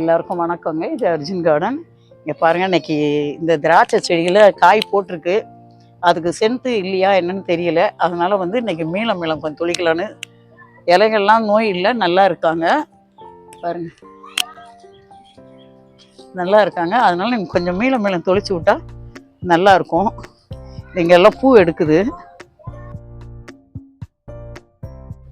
எல்லாருக்கும் வணக்கங்க. இது அர்ஜுன் கார்டன். இங்கே பாருங்கள், இன்னைக்கு இந்த திராட்சை செடியில் காய் போட்டிருக்கு. அதுக்கு சென்த்து இல்லையா என்னன்னு தெரியல. அதனால இன்னைக்கு மீளம் கொஞ்சம் தொளிக்கலான்னு. இலைகள்லாம் நோய் இல்லை, நல்லா இருக்காங்க. பாருங்க, நல்லா இருக்காங்க. அதனால நீங்கள் கொஞ்சம் மீளம் தொளிச்சு விட்டா நல்லா இருக்கும். இங்கே எல்லாம் பூ எடுக்குது.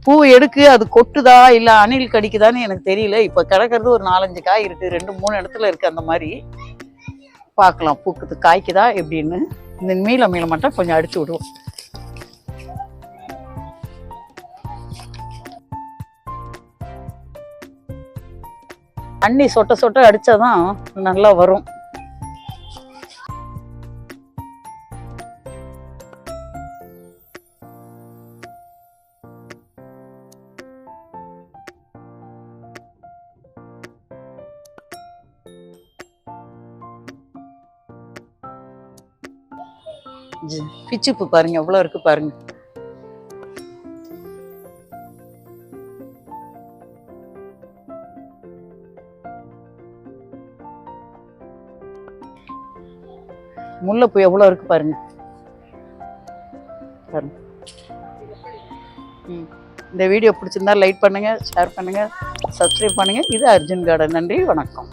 பூ எடுக்கு, அது கொட்டுதா இல்லை அணில் கடிக்குதான்னு எனக்கு தெரியல. இப்போ கிடக்கிறது ஒரு 4-5 காய் இருக்குது, 2-3 இடத்துல இருக்குது. அந்த மாதிரி பார்க்கலாம், பூக்குது காய்க்குதா எப்படின்னு. இந்த மீளம் மட்டும் கொஞ்சம் அடிச்சு விடுவோம். தண்ணி சொட்ட சொட்ட அடிச்சாதான் நல்லா வரும். பிச்சுப்பு பாருங்க எவ்வளவு இருக்கு பாருங்க. முல்லைப்பூ எவ்வளவு இருக்கு பாருங்க. இந்த வீடியோ பிடிச்சிருந்தா லைக் பண்ணுங்க, ஷேர் பண்ணுங்க, சப்ஸ்கிரைப் பண்ணுங்க. இது அர்ஜுன் கார்டன். நன்றி, வணக்கம்.